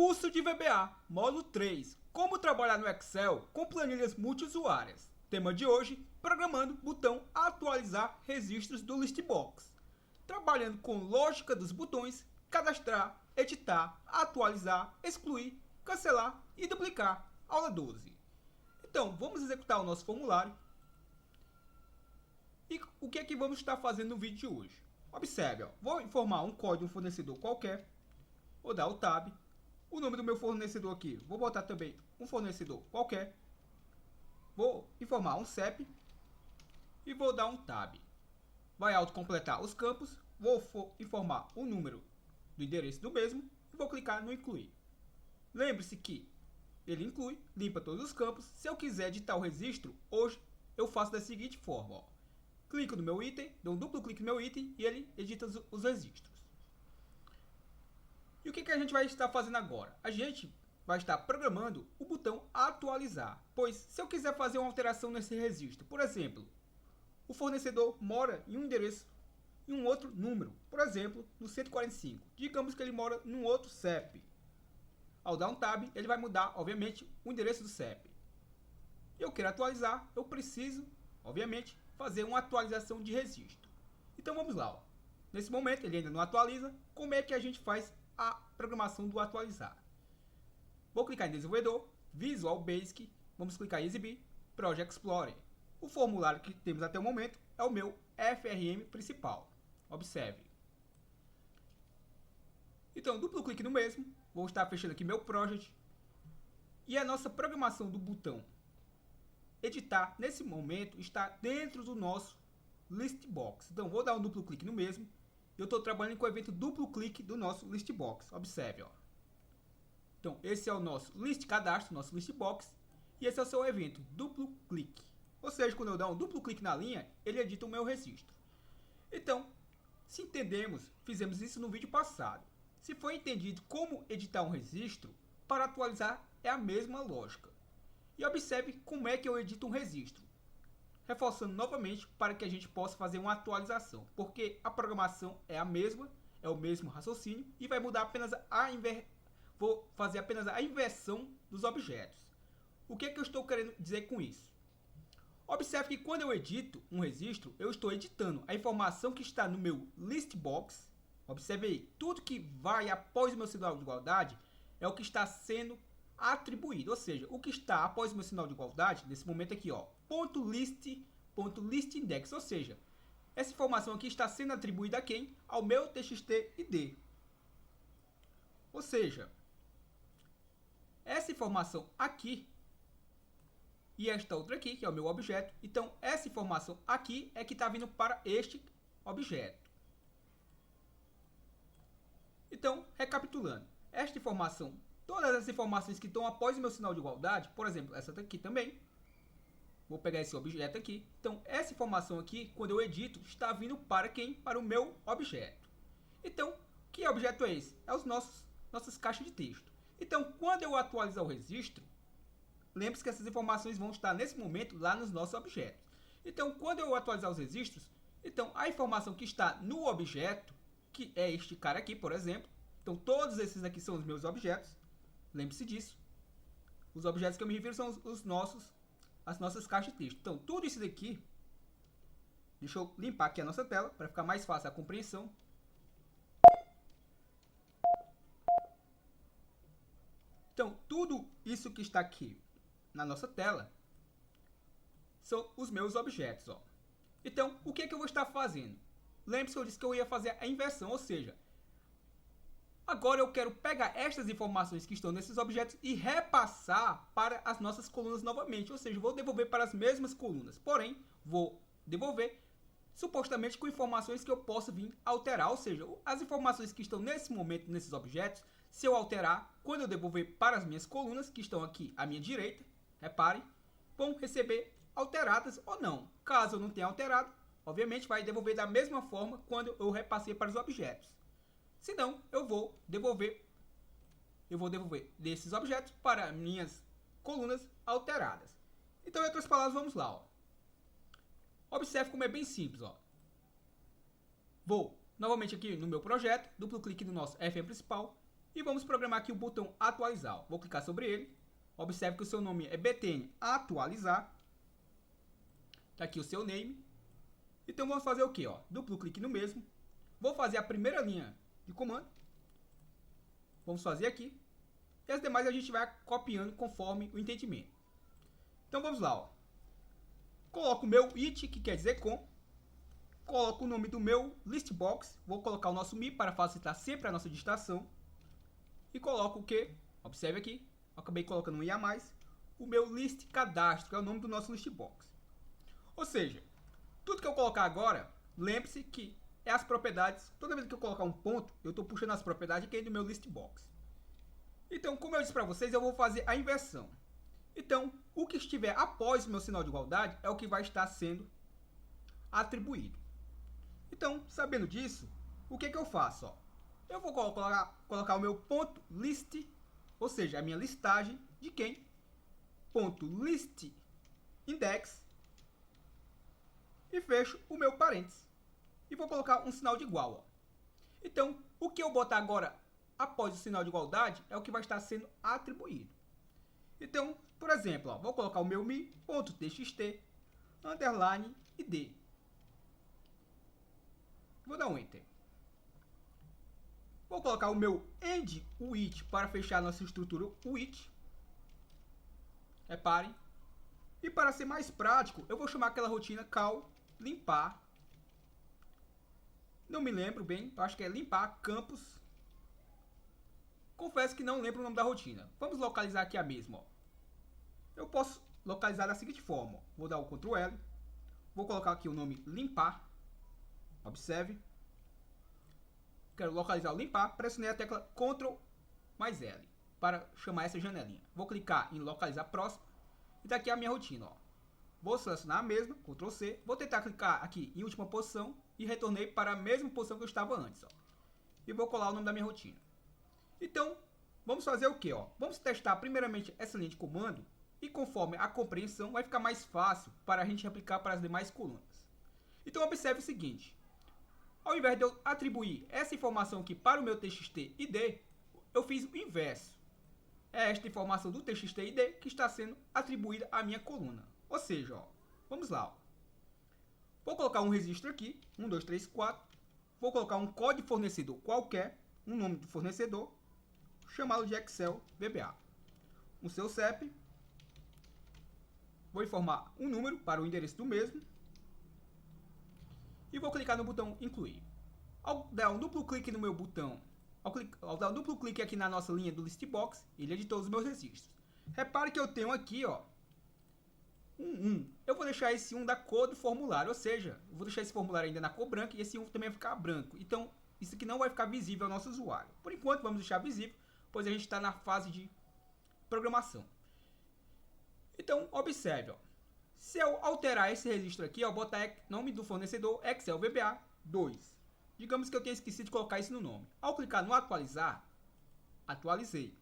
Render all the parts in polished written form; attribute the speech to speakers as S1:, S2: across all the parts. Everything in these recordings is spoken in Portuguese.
S1: Curso de VBA, módulo 3, como trabalhar no Excel com planilhas multiusuárias. Tema de hoje, programando botão atualizar registros do Listbox. Trabalhando com lógica dos botões, cadastrar, editar, atualizar, excluir, cancelar e duplicar. Aula 12. Então, vamos executar o nosso formulário. E o que é que vamos estar fazendo no vídeo de hoje? Observe, vou informar um código de um fornecedor qualquer, vou dar o tab, o nome do meu fornecedor aqui, vou botar também um fornecedor qualquer, vou informar um CEP e vou dar um tab. Vai autocompletar os campos, vou informar o número do endereço do mesmo e vou clicar no incluir. Lembre-se que ele inclui, limpa todos os campos. Se eu quiser editar o registro, hoje eu faço da seguinte forma, clico no meu item, dou um duplo clique no meu item e ele edita os registros. E o que a gente vai estar fazendo agora? A gente vai estar programando o botão atualizar, pois se eu quiser fazer uma alteração nesse registro, por exemplo, o fornecedor mora em um endereço, em um outro número, por exemplo, no 145, digamos que ele mora num outro CEP. Ao dar um tab, ele vai mudar, obviamente, o endereço do CEP. E eu quero atualizar, eu preciso, obviamente, fazer uma atualização de registro. Então vamos lá. Nesse momento ele ainda não atualiza. Como é que a gente faz a programação do atualizar? Vou clicar em desenvolvedor, Visual Basic, vamos clicar em exibir, Project Explorer. O formulário que temos até o momento é o meu FRM principal. Observe. Então, duplo clique no mesmo, vou estar fechando aqui meu project. E a nossa programação do botão editar, nesse momento, está dentro do nosso Listbox. Então, vou dar um duplo clique no mesmo. Eu estou trabalhando com o evento duplo clique do nosso Listbox. Observe, Então, esse é o nosso list cadastro, nosso Listbox. E esse é o seu evento, duplo clique. Ou seja, quando eu dar um duplo clique na linha, ele edita o meu registro. Então, se entendemos, fizemos isso no vídeo passado. Se foi entendido como editar um registro, para atualizar é a mesma lógica. E observe como é que eu edito um registro. Reforçando novamente para que a gente possa fazer uma atualização, porque a programação é a mesma, é o mesmo raciocínio e vai mudar apenas vou fazer apenas a inversão dos objetos. O que é que eu estou querendo dizer com isso? Observe que quando eu edito um registro, eu estou editando a informação que está no meu Listbox. Observe aí, tudo que vai após o meu sinal de igualdade é o que está sendo atribuído, ou seja, o que está após o meu sinal de igualdade, nesse momento aqui, .list.listIndex, ou seja, essa informação aqui está sendo atribuída a quem? Ao meu txt_id. Ou seja, essa informação aqui e esta outra aqui, que é o meu objeto, então essa informação aqui é que está vindo para este objeto. Então, recapitulando, esta informação, todas as informações que estão após o meu sinal de igualdade, por exemplo, essa aqui também, vou pegar esse objeto aqui. Então, essa informação aqui, quando eu edito, está vindo para quem? Para o meu objeto. Então, que objeto é esse? É os nossas caixas de texto. Então, quando eu atualizar o registro, lembre-se que essas informações vão estar nesse momento lá nos nossos objetos. Então, quando eu atualizar os registros, então a informação que está no objeto, que é este cara aqui, por exemplo, então todos esses aqui são os meus objetos, lembre-se disso. Os objetos que eu me refiro são as nossas caixas de texto. Então, tudo isso daqui, deixa eu limpar aqui a nossa tela, para ficar mais fácil a compreensão. Então, tudo isso que está aqui na nossa tela são os meus objetos. Então, o que eu vou estar fazendo? Lembre-se que eu disse que eu ia fazer a inversão, ou seja, agora eu quero pegar estas informações que estão nesses objetos e repassar para as nossas colunas novamente. Ou seja, vou devolver para as mesmas colunas. Porém, vou devolver supostamente com informações que eu posso vir alterar. Ou seja, as informações que estão nesse momento nesses objetos, se eu alterar, quando eu devolver para as minhas colunas, que estão aqui à minha direita, reparem, vão receber alteradas ou não. Caso eu não tenha alterado, obviamente vai devolver da mesma forma quando eu repassei para os objetos. Se não, eu vou devolver desses objetos para minhas colunas alteradas. Então, em outras palavras, vamos lá. Observe como é bem simples. Vou novamente aqui no meu projeto, duplo clique no nosso FM principal, E vamos programar aqui o botão atualizar. Vou clicar sobre ele. Observe que o seu nome é btn atualizar. Tá aqui o seu name. Então vamos fazer o que? Duplo clique no mesmo. Vou fazer a primeira linha de comando. Vamos fazer aqui. E as demais a gente vai copiando conforme o entendimento. Então vamos lá. Coloco o meu it, que quer dizer com. Coloco o nome do meu list box. Vou colocar o nosso mi para facilitar sempre a nossa digitação. E coloco o que? Observe aqui. Acabei colocando um i a mais. O meu list cadastro, que é o nome do nosso list box. Ou seja, tudo que eu colocar agora, lembre-se que é as propriedades. Toda vez que eu colocar um ponto, eu estou puxando as propriedades aqui do meu list box. Então, como eu disse para vocês, eu vou fazer a inversão. Então, o que estiver após o meu sinal de igualdade é o que vai estar sendo atribuído. Então, sabendo disso, o que eu faço? Eu vou colocar o meu ponto list, ou seja, a minha listagem de quem? Ponto list index. E fecho o meu parênteses. E vou colocar um sinal de igual. Então, o que eu botar agora após o sinal de igualdade é o que vai estar sendo atribuído. Então, por exemplo, vou colocar o meu mi.txt underline id. Vou dar um enter. Vou colocar o meu end with para fechar a nossa estrutura with. Reparem. E para ser mais prático, eu vou chamar aquela rotina call limpar. Não me lembro bem, eu acho que é limpar campus. Confesso que não lembro o nome da rotina. Vamos localizar aqui a mesma. Eu posso localizar da seguinte forma. Vou dar o Ctrl L. Vou colocar aqui o nome limpar. Observe. Quero localizar o limpar. Pressionei a tecla Ctrl mais L para chamar essa janelinha. Vou clicar em localizar próximo. E daqui a minha rotina. Vou selecionar a mesma, Ctrl C. Vou tentar clicar aqui em última posição. E retornei para a mesma posição que eu estava antes. E vou colar o nome da minha rotina. Então, vamos fazer o que? Vamos testar primeiramente essa linha de comando. E conforme a compreensão, vai ficar mais fácil para a gente aplicar para as demais colunas. Então, observe o seguinte. Ao invés de eu atribuir essa informação aqui para o meu txt id, eu fiz o inverso. É esta informação do txt id que está sendo atribuída à minha coluna. Ou seja, vamos lá. Vou colocar um registro aqui, 1, 2, 3, 4. Vou colocar um código fornecedor qualquer, um nome do fornecedor, chamá-lo de Excel VBA. O seu CEP. Vou informar um número para o endereço do mesmo. E vou clicar no botão incluir. Ao dar um duplo clique no meu botão, ao dar um duplo clique aqui na nossa linha do list box, ele editou os meus registros. Repare que eu tenho aqui, eu vou deixar esse 1 da cor do formulário, ou seja, eu vou deixar esse formulário ainda na cor branca e esse 1 também vai ficar branco. Então, isso aqui não vai ficar visível ao nosso usuário. Por enquanto, vamos deixar visível, pois a gente está na fase de programação. Então, observe, se eu alterar esse registro aqui, botar nome do fornecedor Excel VBA 2. Digamos que eu tenha esquecido de colocar isso no nome. Ao clicar no atualizar, atualizei.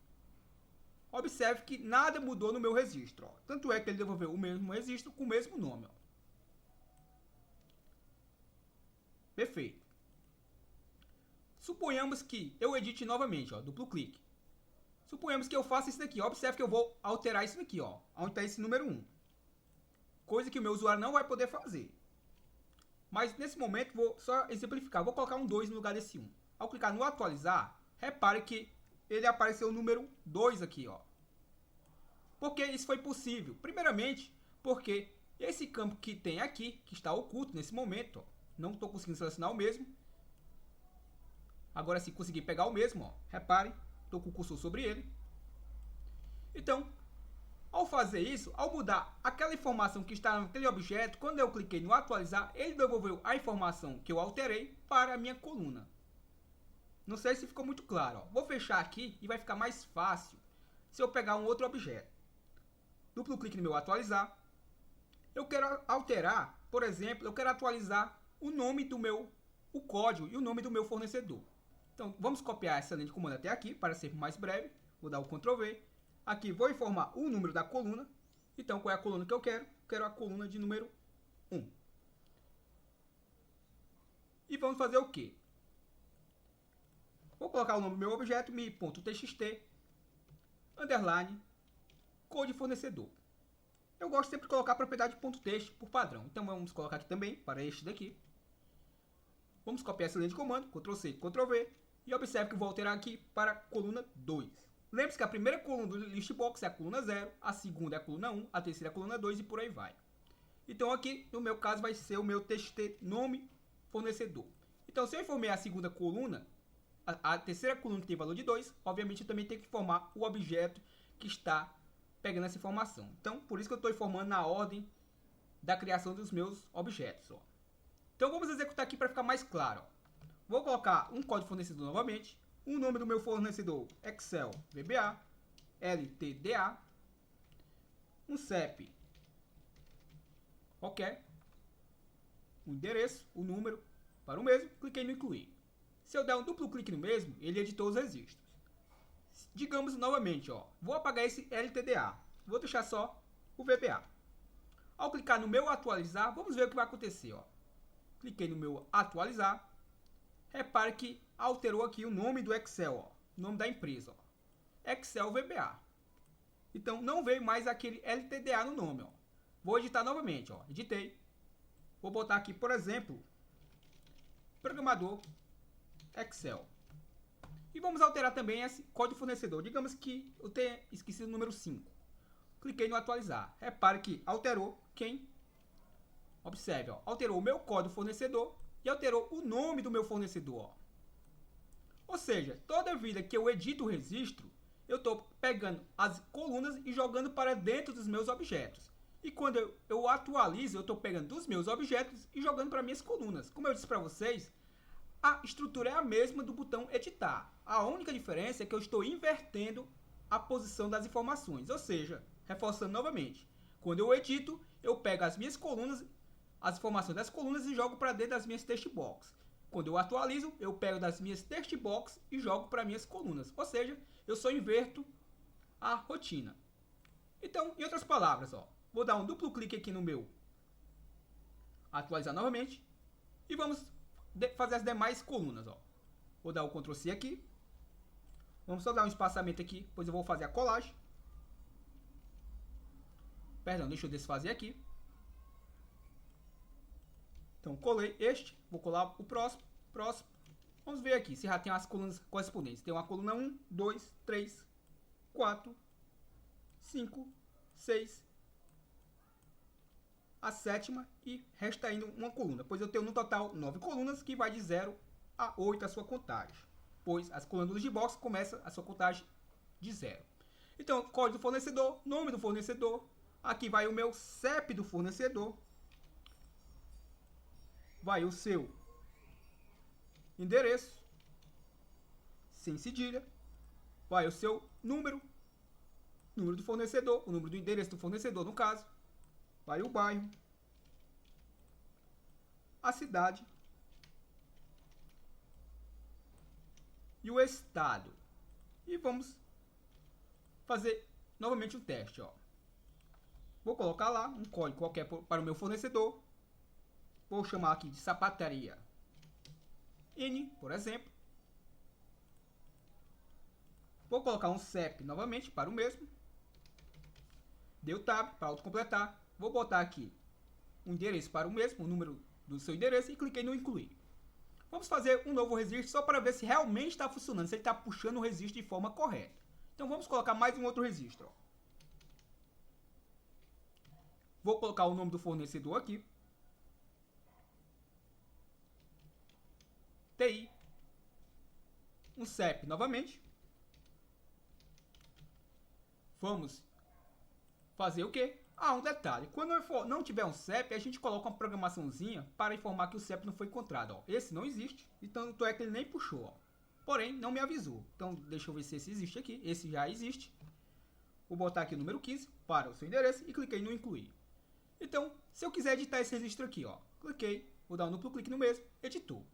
S1: Observe que nada mudou no meu registro. Tanto é que ele devolveu o mesmo registro com o mesmo nome. Perfeito. Suponhamos que eu edite novamente, duplo clique. Suponhamos que eu faça isso daqui. Observe que eu vou alterar isso daqui, onde está esse número 1. Coisa que o meu usuário não vai poder fazer. Mas nesse momento vou só exemplificar. Vou colocar um 2 no lugar desse 1. Ao clicar no atualizar, repare que ele apareceu o número 2 aqui, Por que isso foi possível? Primeiramente, porque esse campo que tem aqui, que está oculto nesse momento, não estou conseguindo selecionar o mesmo. Agora sim consegui pegar o mesmo, Reparem, estou com o cursor sobre ele. Então, ao fazer isso, ao mudar aquela informação que está naquele objeto, quando eu cliquei no atualizar, ele devolveu a informação que eu alterei para a minha coluna. Não sei se ficou muito claro. Vou fechar aqui e vai ficar mais fácil se eu pegar um outro objeto. Duplo clique no meu atualizar. Eu quero alterar, por exemplo, eu quero atualizar o nome do o código e o nome do meu fornecedor. Então, vamos copiar essa linha de comando até aqui, para ser mais breve. Vou dar o Ctrl V. Aqui vou informar o número da coluna. Então, qual é a coluna que eu quero? Quero a coluna de número 1. E vamos fazer o quê? Vou colocar o nome do meu objeto, mi.txt, underline, code fornecedor. Eu gosto sempre de colocar a propriedade .text por padrão. Então vamos colocar aqui também para este daqui. Vamos copiar essa linha de comando, Ctrl+C, Ctrl+V. E observe que vou alterar aqui para a coluna 2. Lembre-se que a primeira coluna do listbox é a coluna 0, a segunda é a coluna 1, a terceira é a coluna 2 e por aí vai. Então aqui, no meu caso, vai ser o meu txt nome fornecedor. Então se eu informei a segunda coluna, a terceira coluna que tem valor de 2, obviamente eu também tenho que informar o objeto que está pegando essa informação. Então, por isso que eu estou informando na ordem da criação dos meus objetos. Ó. Então, vamos executar aqui para ficar mais claro. Ó. Vou colocar um código fornecedor novamente, o nome do meu fornecedor Excel VBA, LTDA, um CEP, ok, o endereço, o número para o mesmo, cliquei no incluir. Se eu der um duplo clique no mesmo, ele editou os registros. Digamos novamente, ó, vou apagar esse LTDA, vou deixar só o VBA. Ao clicar no meu atualizar, vamos ver o que vai acontecer. Ó. Cliquei no meu atualizar, repare que alterou aqui o nome do Excel, ó, o nome da empresa, ó, Excel VBA. Então não veio mais aquele LTDA no nome. Ó. Vou editar novamente, ó, editei. Vou botar aqui, por exemplo, programador Excel. E vamos alterar também esse código fornecedor. Digamos que eu tenha esquecido o número 5. Cliquei no atualizar. Repare que alterou quem? Observe, ó, alterou o meu código fornecedor e alterou o nome do meu fornecedor. Ó. Ou seja, toda vida que eu edito o registro, eu estou pegando as colunas e jogando para dentro dos meus objetos. E quando eu atualizo, eu estou pegando dos meus objetos e jogando para minhas colunas. Como eu disse para vocês, a estrutura é a mesma do botão editar. A única diferença é que eu estou invertendo a posição das informações. Ou seja, reforçando novamente, quando eu edito, eu pego as minhas colunas, as informações das colunas e jogo para dentro das minhas text box. Quando eu atualizo, eu pego das minhas text box e jogo para minhas colunas. Ou seja, eu só inverto a rotina. Então, em outras palavras, ó, vou dar um duplo clique aqui no meu atualizar novamente e vamos fazer as demais colunas. Ó. Vou dar o Ctrl+C aqui. Vamos só dar um espaçamento aqui, pois eu vou fazer a colagem. Perdão, deixa eu desfazer aqui. Então, colei este, vou colar o próximo. Vamos ver aqui se já tem as colunas correspondentes. Tem uma coluna 1, 2, 3, 4, 5, 6, a sétima e resta ainda uma coluna, pois eu tenho no total 9 colunas que vai de 0 a 8 a sua contagem, pois as colunas do listbox começam a sua contagem de 0. Então, código do fornecedor, nome do fornecedor, aqui vai o meu CEP do fornecedor, vai o seu endereço, sem cedilha, vai o seu número do fornecedor, o número do endereço do fornecedor no caso, vai o bairro, a cidade e o estado. E vamos fazer novamente um teste. Ó. Vou colocar lá um código qualquer para o meu fornecedor. Vou chamar aqui de sapataria N, por exemplo. Vou colocar um CEP novamente para o mesmo. Deu tab para autocompletar. Vou botar aqui um endereço para o mesmo, o número do seu endereço e cliquei no incluir. Vamos fazer um novo registro só para ver se realmente está funcionando, se ele está puxando o registro de forma correta. Então vamos colocar mais um outro registro. Ó. Vou colocar o nome do fornecedor aqui. TI. Um CEP novamente. Vamos fazer o quê? Ah, um detalhe. Quando não tiver um CEP, a gente coloca uma programaçãozinha para informar que o CEP não foi encontrado. Ó. Esse não existe, então é que ele nem puxou. Ó. Porém, não me avisou. Então, deixa eu ver se esse existe aqui. Esse já existe. Vou botar aqui o número 15 para o seu endereço e cliquei no incluir. Então, se eu quiser editar esse registro aqui, ó, cliquei, vou dar um duplo clique no mesmo, editou.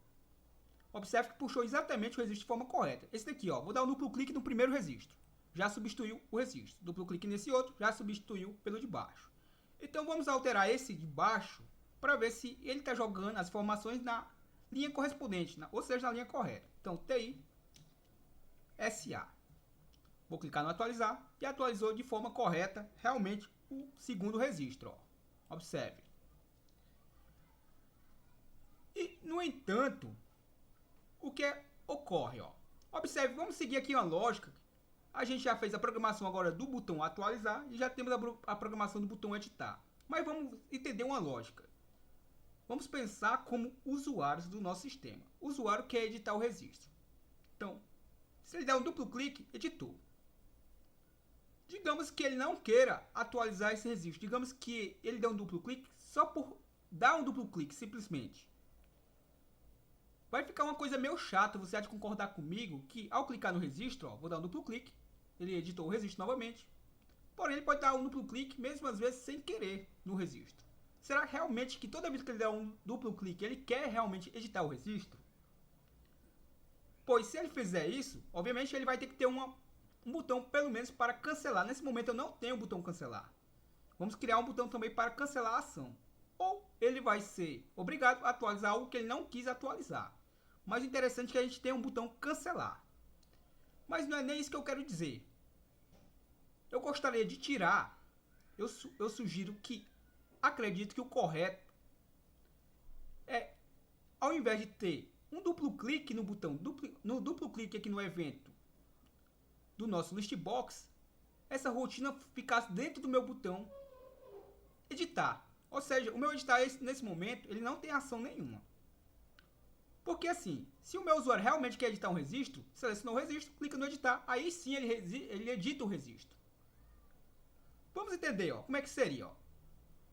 S1: Observe que puxou exatamente o registro de forma correta. Esse daqui, ó, vou dar um duplo clique no primeiro registro. Já substituiu o registro. Duplo clique nesse outro, já substituiu pelo de baixo. Então vamos alterar esse de baixo para ver se ele está jogando as informações na linha correspondente, ou seja, na linha correta. Então TI, SA. Vou clicar no atualizar e atualizou de forma correta realmente o segundo registro. Ó. Observe. E, no entanto, o que ocorre? Ó? Observe, vamos seguir aqui uma lógica. A gente já fez a programação agora do botão atualizar e já temos a programação do botão editar. Mas vamos entender uma lógica. Vamos pensar como usuários do nosso sistema. O usuário quer editar o registro. Então, se ele der um duplo clique, editou. Digamos que ele não queira atualizar esse registro. Digamos que ele dê um duplo clique só por dar um duplo clique, simplesmente. Vai ficar uma coisa meio chata, você há de concordar comigo, que ao clicar no registro, ó, vou dar um duplo clique, ele editou o registro novamente. Porém, ele pode dar um duplo clique, mesmo às vezes sem querer, no registro. Será realmente que toda vez que ele der um duplo clique, ele quer realmente editar o registro? Pois se ele fizer isso, obviamente ele vai ter que ter um botão pelo menos para cancelar. Nesse momento eu não tenho o botão cancelar. Vamos criar um botão também para cancelar a ação. Ou ele vai ser obrigado a atualizar algo que ele não quis atualizar. Mas o interessante é que a gente tem um botão cancelar. Mas não é nem isso que eu quero dizer. Eu gostaria de tirar, eu sugiro que, acredito que o correto é, ao invés de ter um duplo clique no botão, no duplo clique aqui no evento do nosso listbox, essa rotina ficasse dentro do meu botão editar. Ou seja, o meu editar nesse momento, ele não tem ação nenhuma. Porque assim, se o meu usuário realmente quer editar um registro, seleciona o registro, clica no editar, aí sim ele edita o registro. Vamos entender, ó, como é que seria. Ó.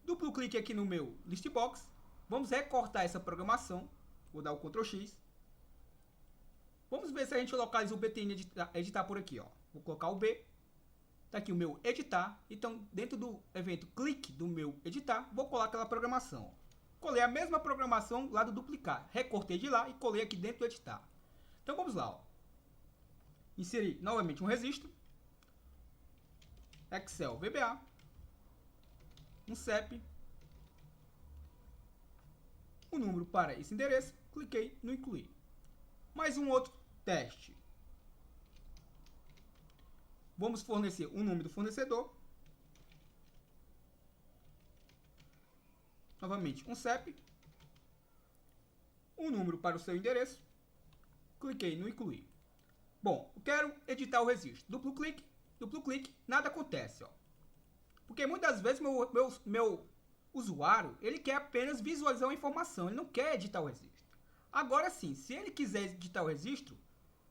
S1: Duplo clique aqui no meu listbox, vamos recortar essa programação, vou dar o Ctrl X. Vamos ver se a gente localiza o btn editar por aqui. Ó. Vou colocar o B, tá aqui o meu editar, então dentro do evento clique do meu editar, vou colar aquela programação. Ó. Colei a mesma programação lá do duplicar. Recortei de lá e colei aqui dentro do editar. Então vamos lá. Ó. Inserir novamente um registro. Excel VBA. Um CEP. Um número para esse endereço. Cliquei no incluir. Mais um outro teste. Vamos fornecer o nome do fornecedor. Novamente, um CEP, um número para o seu endereço, cliquei no incluir. Bom, eu quero editar o registro. Duplo clique, nada acontece. Ó. Porque muitas vezes meu usuário, ele quer apenas visualizar uma informação, ele não quer editar o registro. Agora sim, se ele quiser editar o registro,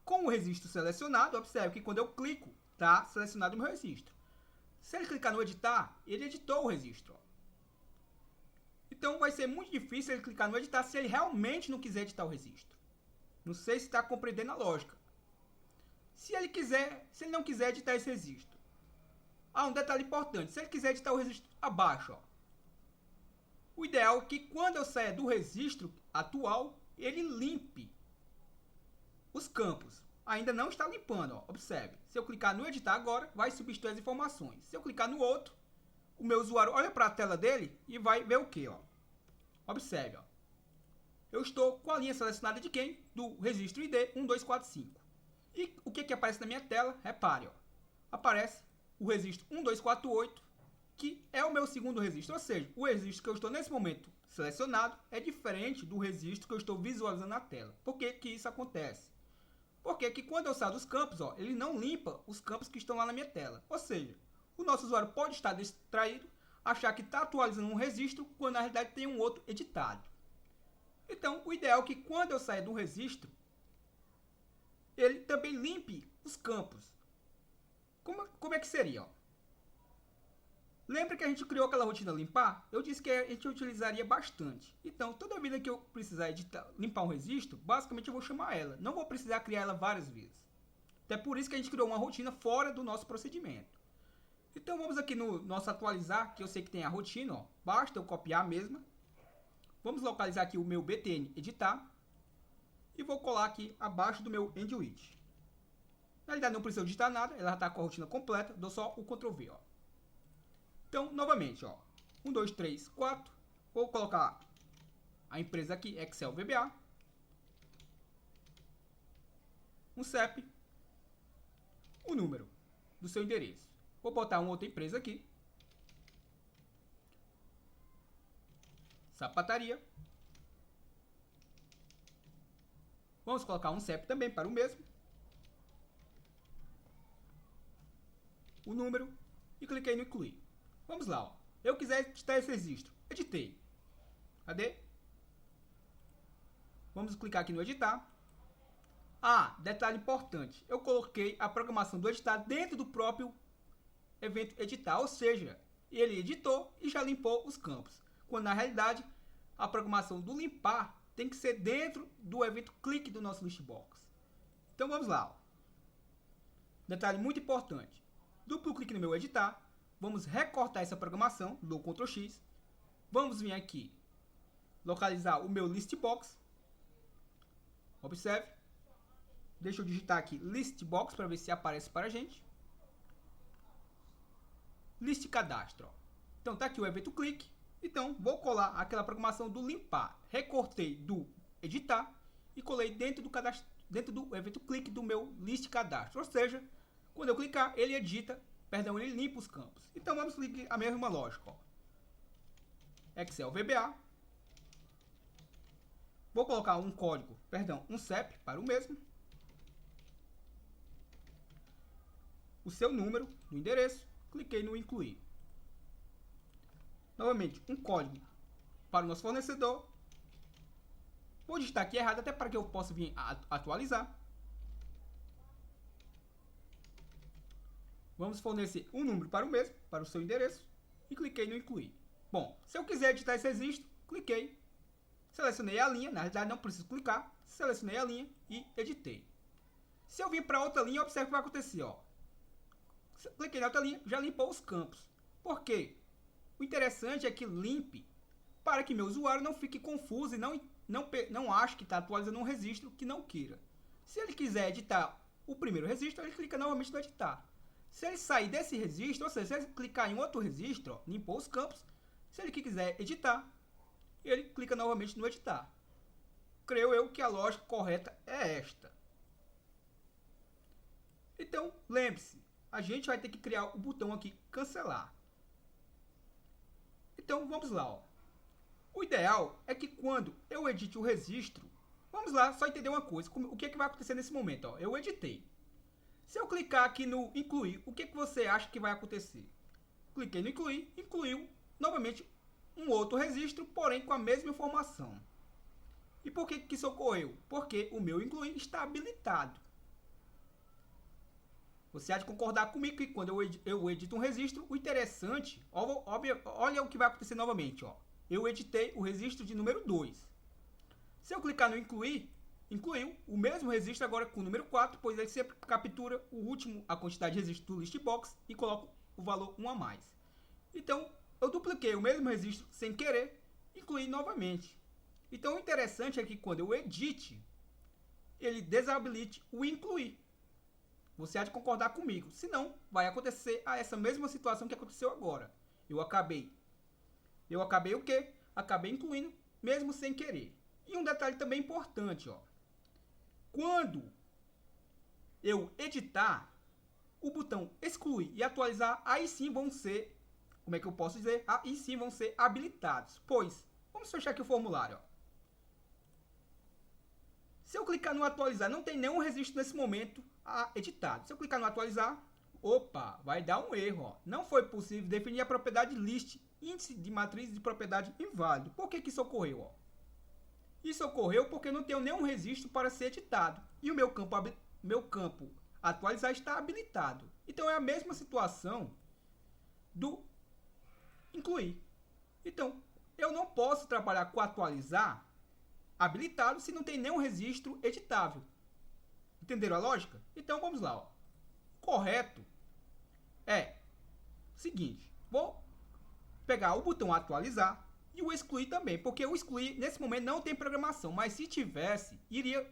S1: com o registro selecionado, observe que quando eu clico, está selecionado o meu registro. Se ele clicar no editar, ele editou o registro. Ó. Então vai ser muito difícil ele clicar no editar se ele realmente não quiser editar o registro. Não sei se está compreendendo a lógica. Se ele não quiser editar esse registro. Ah, um detalhe importante. Se ele quiser editar o registro abaixo, ó. O ideal é que quando eu saia do registro atual, ele limpe os campos. Ainda não está limpando, ó. Observe. Se eu clicar no editar agora, vai substituir as informações. Se eu clicar no outro, o meu usuário olha para a tela dele e vai ver o que, ó. Observe, ó. Eu estou com a linha selecionada de quem? Do registro ID 1245. E o que aparece na minha tela? Repare, ó. Aparece o registro 1248, que é o meu segundo registro. Ou seja, o registro que eu estou nesse momento selecionado é diferente do registro que eu estou visualizando na tela. Por que que isso acontece? Porque que quando eu saio dos campos, ó, ele não limpa os campos que estão lá na minha tela. Ou seja, o nosso usuário pode estar distraído, achar que está atualizando um registro, quando na realidade tem um outro editado. Então, o ideal é que quando eu sair do registro, ele também limpe os campos. Como é que seria? Ó? Lembra que a gente criou aquela rotina limpar? Eu disse que a gente utilizaria bastante. Então, toda vida que eu precisar limpar um registro, basicamente eu vou chamar ela. Não vou precisar criar ela várias vezes. Até por isso que a gente criou uma rotina fora do nosso procedimento. Então vamos aqui no nosso atualizar, que eu sei que tem a rotina, ó. Basta eu copiar a mesma. Vamos localizar aqui o meu btn editar. E vou colar aqui abaixo do meu endwidth. Na realidade não precisa digitar nada, ela já está com a rotina completa, dou só o Ctrl V, ó. Então, novamente, ó. 1, 2, 3, 4. Vou colocar a empresa aqui, Excel VBA. Um CEP. o número do seu endereço. Vou botar uma outra empresa aqui. Sapataria. Vamos colocar um CEP também para o mesmo. O número e cliquei no incluir. Vamos lá, ó. Eu quiser editar esse registro. Editei. Cadê? Vamos clicar aqui no editar. Ah, detalhe importante. Eu coloquei a programação do editar dentro do próprio evento editar. Ou seja, ele editou e já limpou os campos. Quando na realidade, a programação do limpar tem que ser dentro do evento clique do nosso listbox. Então vamos lá. Ó. Detalhe muito importante. Duplo clique no meu editar. Vamos recortar essa programação. Dou Ctrl X. Vamos vir aqui. Localizar o meu listbox. Observe. Deixa eu digitar aqui listbox para ver se aparece para a gente. List cadastro. Ó. Então tá aqui o evento clique. Então vou colar aquela programação do limpar. Recortei do editar e colei dentro do evento clique do meu list cadastro. Ou seja, quando eu clicar, ele ele limpa os campos. Então vamos seguir a mesma lógica. Ó. Excel VBA. Vou colocar um CEP para o mesmo. O seu número no endereço. Cliquei no incluir. Novamente, um código para o nosso fornecedor. Vou digitar aqui errado até para que eu possa vir atualizar. Vamos fornecer um número para o mesmo, para o seu endereço. E cliquei no incluir. Bom, se eu quiser editar esse registro, cliquei. Selecionei a linha, na realidade não preciso clicar. Selecionei a linha e editei. Se eu vir para outra linha, observe o que vai acontecer. Ó. Cliquei na outra linha, já limpou os campos. Por quê? O interessante é que limpe para que meu usuário não fique confuso e não ache que está atualizando um registro que não queira. Se ele quiser editar o primeiro registro, ele clica novamente no editar. Se ele sair desse registro, ou seja, se ele clicar em outro registro, ó, limpou os campos. Se ele quiser editar, ele clica novamente no editar. Creio eu que a lógica correta é esta. Então, lembre-se, a gente vai ter que criar o botão aqui, cancelar. Então, vamos lá. Ó. O ideal é que quando eu edite o registro, vamos lá, só entender uma coisa. O que vai acontecer nesse momento? Ó? Eu editei. Se eu clicar aqui no incluir, o que você acha que vai acontecer? Cliquei no incluir, incluiu novamente um outro registro, porém com a mesma informação. E por que isso ocorreu? Porque o meu incluir está habilitado. Você há de concordar comigo que quando eu edito um registro, o interessante, olha o que vai acontecer novamente. Ó. Eu editei o registro de número 2. Se eu clicar no incluir, incluiu o mesmo registro agora com o número 4, pois ele sempre captura a quantidade de registro do listbox e coloca o valor 1 a mais. Então, eu dupliquei o mesmo registro sem querer, incluí novamente. Então, o interessante é que quando eu edite, ele desabilite o incluir. Você há de concordar comigo. Senão, vai acontecer essa mesma situação que aconteceu agora. Eu acabei o quê? Acabei incluindo, mesmo sem querer. E um detalhe também importante, ó. Quando eu editar, o botão excluir e atualizar, aí sim vão ser, como é que eu posso dizer? Aí sim vão ser habilitados. Pois, vamos fechar aqui o formulário, ó. Se eu clicar no atualizar, não tem nenhum registro nesse momento editado. Se eu clicar no atualizar, opa, vai dar um erro. Ó. Não foi possível definir a propriedade list, índice de matriz de propriedade inválido. Por que isso ocorreu? Ó? Isso ocorreu porque eu não tenho nenhum registro para ser editado. E o meu campo atualizar está habilitado. Então é a mesma situação do incluir. Então, eu não posso trabalhar com atualizar habilitado se não tem nenhum registro editável. Entenderam a lógica? Então vamos lá. Ó. Correto é o seguinte. Vou pegar o botão atualizar e o excluir também. Porque o excluir nesse momento não tem programação. Mas se tivesse, iria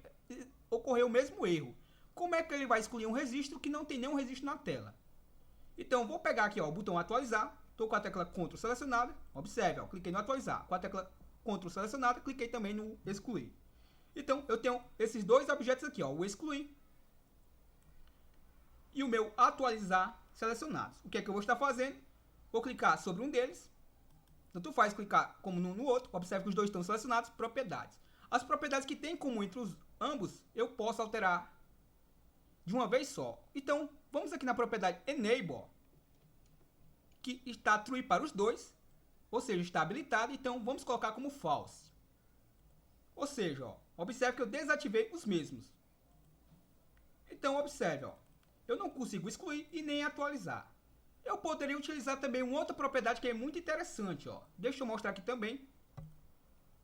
S1: ocorrer o mesmo erro. Como é que ele vai excluir um registro que não tem nenhum registro na tela? Então vou pegar aqui ó, o botão atualizar. Estou com a tecla Ctrl selecionada. Observe, ó, cliquei no atualizar. Com a tecla Ctrl selecionada, cliquei também no excluir. Então, eu tenho esses dois objetos aqui, ó, o excluir e o meu atualizar selecionados. O que é que eu vou estar fazendo? Vou clicar sobre um deles. Tanto faz clicar como no outro. Observe que os dois estão selecionados. Propriedades. As propriedades que tem em comum entre ambos, eu posso alterar de uma vez só. Então, vamos aqui na propriedade Enable, que está true para os dois, ou seja, está habilitado. Então, vamos colocar como false. Ou seja, ó, observe que eu desativei os mesmos. Então, observe, ó, eu não consigo excluir e nem atualizar. Eu poderia utilizar também uma outra propriedade que é muito interessante. Ó. Deixa eu mostrar aqui também.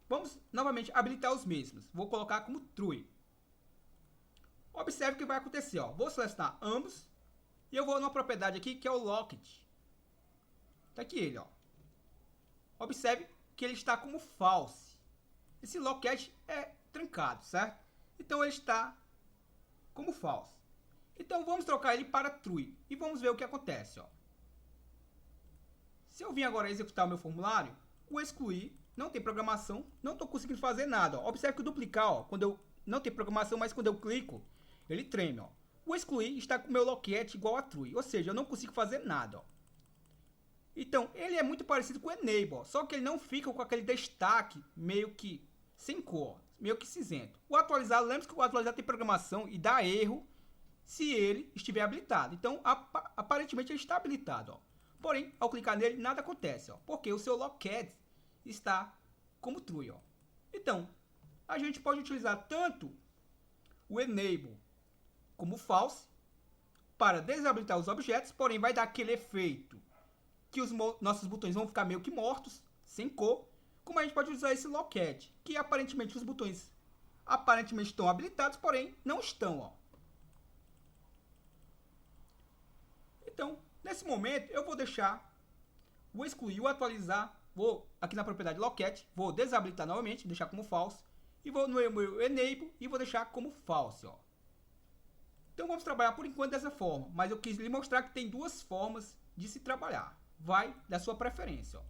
S1: Vamos novamente habilitar os mesmos. Vou colocar como true. Observe o que vai acontecer. Ó. Vou selecionar ambos. E eu vou numa propriedade aqui que é o locked. Está aqui ele. Ó. Observe que ele está como false. Esse locked é trancado, certo? Então ele está como false. Então vamos trocar ele para true. E vamos ver o que acontece. Ó. Se eu vim agora executar o meu formulário, o excluir não tem programação, não estou conseguindo fazer nada. Ó. Observe que o duplicar, ó, quando eu não tem programação, mas quando eu clico, ele treme. Ó. O excluir está com o meu locket igual a true, ou seja, eu não consigo fazer nada. Ó. Então, ele é muito parecido com o enable, ó, só que ele não fica com aquele destaque meio que sem cor, meio que cinzento. O atualizar, lembre-se que o atualizar tem programação e dá erro se ele estiver habilitado. Então, aparentemente ele está habilitado. Ó. Porém, ao clicar nele, nada acontece, ó, porque o seu locket está como true. Ó. Então, a gente pode utilizar tanto o enable como false para desabilitar os objetos, porém vai dar aquele efeito que os nossos botões vão ficar meio que mortos, sem cor, como a gente pode usar esse locket, que aparentemente os botões aparentemente estão habilitados, porém não estão. Ó. Então, nesse momento, eu vou deixar o excluir e o atualizar. Vou aqui na propriedade locket, vou desabilitar novamente, deixar como false. E vou no meu enable e vou deixar como false. Ó. Então, vamos trabalhar por enquanto dessa forma. Mas eu quis lhe mostrar que tem duas formas de se trabalhar. Vai da sua preferência. Ó.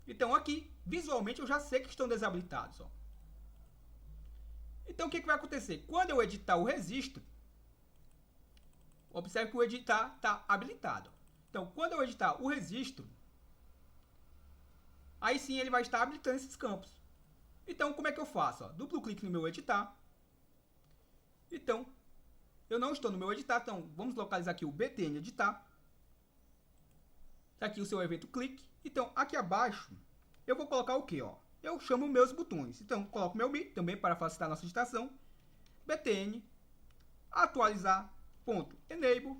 S1: Então, aqui, visualmente, eu já sei que estão desabilitados. Ó. Então, o que vai acontecer? Quando eu editar o registro, observe que o editar está habilitado. Então, quando eu editar o registro, aí sim ele vai estar habilitando esses campos. Então, como é que eu faço? Ó, duplo clique no meu editar. Então, eu não estou no meu editar, então vamos localizar aqui o btn editar. Está aqui o seu evento clique. Então, aqui abaixo, eu vou colocar o quê? Ó? Eu chamo meus botões. Então, coloco meu mi, também para facilitar a nossa digitação. btn, atualizar, ponto enable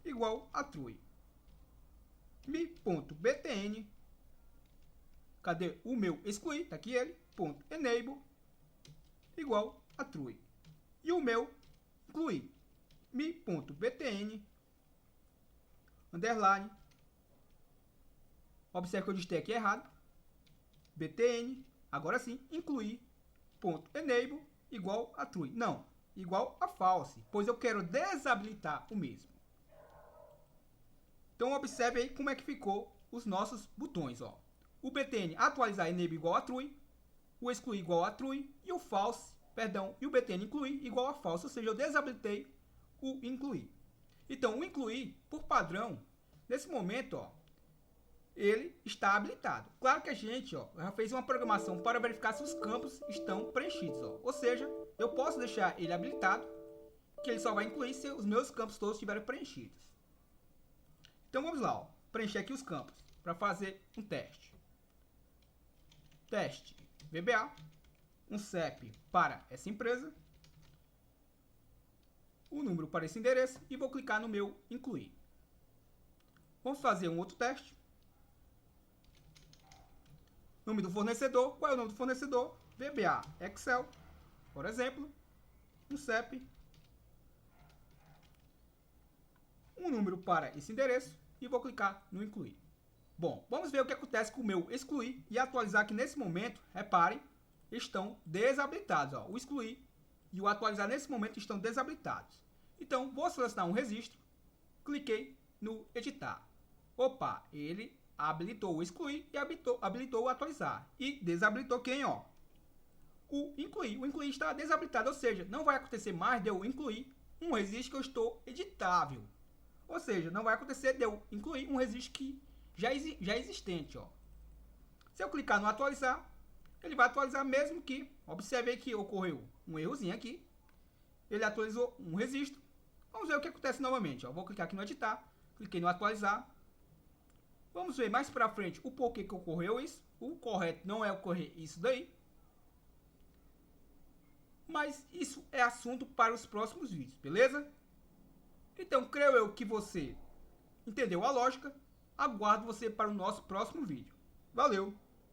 S1: igual a true. mi.btn, cadê o meu excluir? Tá aqui ele, ponto enable igual a true. E o meu incluir, mi.btn underline, observe que eu digitei aqui errado, btn, agora sim, incluir, ponto enable igual a true. Não, igual a false, pois eu quero desabilitar o mesmo. Então, observe aí como é que ficou os nossos botões. Ó. O btn atualizar enable igual a true, o excluir igual a true e o false, perdão, e o btn incluir igual a false, ou seja, eu desabilitei o incluir. Então, o incluir, por padrão, nesse momento, ó, ele está habilitado. Claro que a gente já fez uma programação para verificar se os campos estão preenchidos. Ó. Ou seja, eu posso deixar ele habilitado, que ele só vai incluir se os meus campos todos estiverem preenchidos. Então vamos lá, ó, preencher aqui os campos para fazer um teste. Teste VBA, um CEP para essa empresa, o número para esse endereço e vou clicar no meu incluir. Vamos fazer um outro teste. Nome do fornecedor, qual é o nome do fornecedor? VBA Excel, por exemplo, um CEP, um número para esse endereço e vou clicar no incluir. Bom, vamos ver o que acontece com o meu excluir e atualizar que nesse momento, reparem, estão desabilitados. Ó. O excluir e o atualizar nesse momento estão desabilitados. Então, vou selecionar um registro, cliquei no editar. Opa, ele habilitou o excluir e habilitou o atualizar. E desabilitou quem? Ó? O incluir. O incluir está desabilitado, ou seja, não vai acontecer mais de eu incluir um registro que eu estou editável. Ou seja, não vai acontecer de eu incluir um registro que já é existente. Ó. Se eu clicar no atualizar, ele vai atualizar mesmo que, observe que ocorreu um errozinho aqui. Ele atualizou um registro. Vamos ver o que acontece novamente. Ó. Vou clicar aqui no editar, cliquei no atualizar. Vamos ver mais pra frente o porquê que ocorreu isso. O correto não é ocorrer isso daí. Mas isso é assunto para os próximos vídeos, beleza? Então, creio eu que você entendeu a lógica. Aguardo você para o nosso próximo vídeo. Valeu!